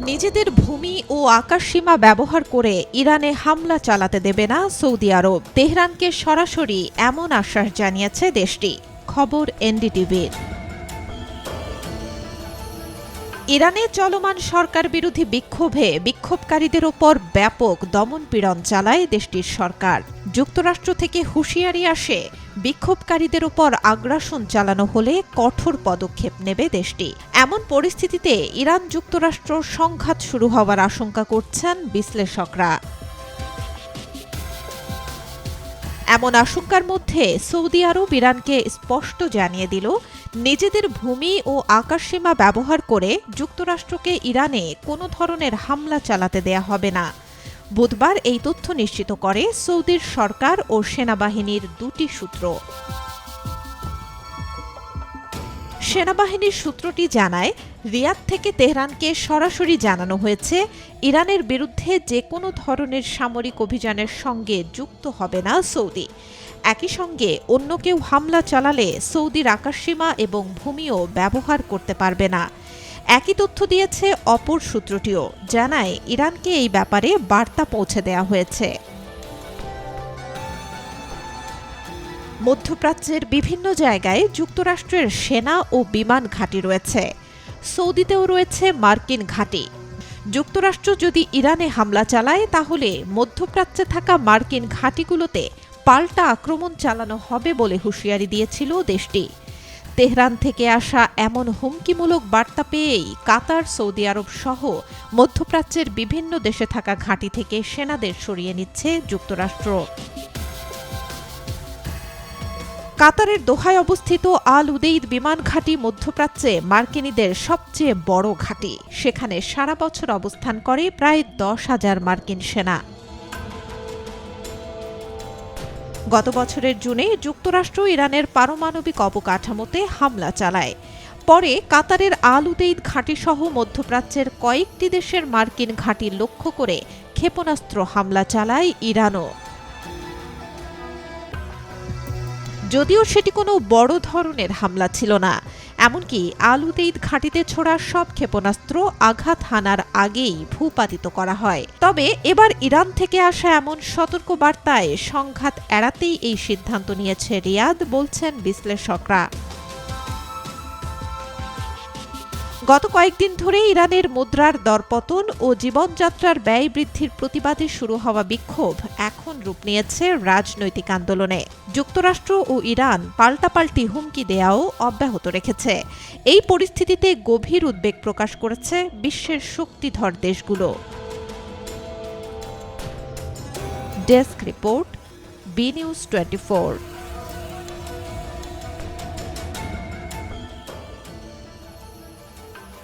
নিজেদের ভূমি ও আকাশসীমা ব্যবহার করে ইরানে হামলা চালাতে দেবে না সৌদি আরব। তেহরানকে সরাসরি এমন আশ্বাস জানিয়েছে দেশটি। খবর এনডিটিভির। ইরানে চলমান সরকার বিরোধী বিক্ষোভে বিক্ষোভকারীদের ওপর ব্যাপক দমনপীড়ন চালায় দেশটির সরকার। যুক্তরাষ্ট্র থেকে হুঁশিয়ারি আসে, বিক্ষোভকারীদের ওপর আগ্রাসন চালানো হলে কঠোর পদক্ষেপ নেবে দেশটি। এমন পরিস্থিতিতে ইরান যুক্তরাষ্ট্র সংঘাত শুরু হওয়ার আশঙ্কা করছেন বিশ্লেষকরা। এমন আশঙ্কার মধ্যে সৌদি আরব ইরানকে স্পষ্ট জানিয়ে দিল, নিজেদের ভূমি ও আকাশসীমা ব্যবহার করে যুক্তরাষ্ট্রকে ইরানে কোনো ধরনের হামলা চালাতে দেয়া হবে না। বুধবার এই তথ্য নিশ্চিত করে সৌদির সরকার ও সেনাবাহিনীর দুটি সূত্র। সেনাবাহিনীর সূত্রটি জানায়, রিয়াদ থেকে তেহরানকে সরাসরি জানানো হয়েছে, ইরানের বিরুদ্ধে যে কোনো ধরনের সামরিক অভিযানের সঙ্গে যুক্ত হবে না সৌদি। একই সঙ্গে অন্য কেউ হামলা চালালে সৌদির আকাশসীমা এবং ভূমিও ব্যবহার করতে পারবে না। একই তথ্য দিয়েছে অপর সূত্রটিও, জানায় ইরানকে এই ব্যাপারে বার্তা পৌঁছে দেওয়া হয়েছে। মধ্যপ্রাচ্যের বিভিন্ন জায়গায় যুক্তরাষ্ট্রের সেনা ও বিমান ঘাঁটি রয়েছে। সৌদিতেও রয়েছে মার্কিন ঘাঁটি। যুক্তরাষ্ট্র যদি ইরানে হামলা চালায়, তাহলে মধ্যপ্রাচ্যে থাকা মার্কিন ঘাঁটিগুলোতে পাল্টা আক্রমণ চালানো হবে বলে হুঁশিয়ারি দিয়েছিল দেশটি। তেহরান থেকে আসা এমন হুমকিমূলক বার্তা পেয়েই কাতার, সৌদি আরব সহ মধ্যপ্রাচ্যের বিভিন্ন দেশে থাকা ঘাঁটি থেকে সেনাদের সরিয়ে নিচ্ছে যুক্তরাষ্ট্র। কাতারের দোহায় অবস্থিত আল উদেইদ বিমান ঘাঁটি মধ্যপ্রাচ্যে মার্কিনীদের সবচেয়ে বড় ঘাঁটি। সেখানে সারা বছর অবস্থান করে প্রায় 10,000 মার্কিন সেনা। গত বছরের জুনে যুক্তরাষ্ট্র ইরানের পারমাণবিক অবকাঠামোতে হামলা চালায়। পরে কাতারের আল উদেইদ ঘাঁটিসহ মধ্যপ্রাচ্যের কয়েকটি দেশের মার্কিন ঘাঁটি লক্ষ্য করে ক্ষেপণাস্ত্র হামলা চালায় ইরানও। যদিও সেটি কোনো বড় ধরনের হামলা ছিল না, এমনকি আল উদেইদ ঘাঁটিতে ছোড়া সব ক্ষেপণাস্ত্র আঘাত হানার আগেই ভূপাতিত করা হয়। তবে এবার ইরান থেকে আসা এমন সতর্ক বার্তায় সংঘাত এড়াতেই এই সিদ্ধান্ত নিয়েছে রিয়াদ, বলছেন বিশ্লেষকরা। গত কয়েকদিন ধরে ইরানের মুদ্রার দরপতন ও জীবনযাত্রার ব্যয় বৃদ্ধির প্রতিবাদে শুরু হওয়া বিক্ষোভ এখন রূপ নিয়েছে রাজনৈতিক আন্দোলনে। যুক্তরাষ্ট্র ও ইরান পাল্টাপাল্টি হুমকি দেয়াও অব্যাহত রেখেছে। এই পরিস্থিতিতে গভীর উদ্বেগ প্রকাশ করেছে বিশ্বের শক্তিধর দেশগুলো। Desk report, B news 24।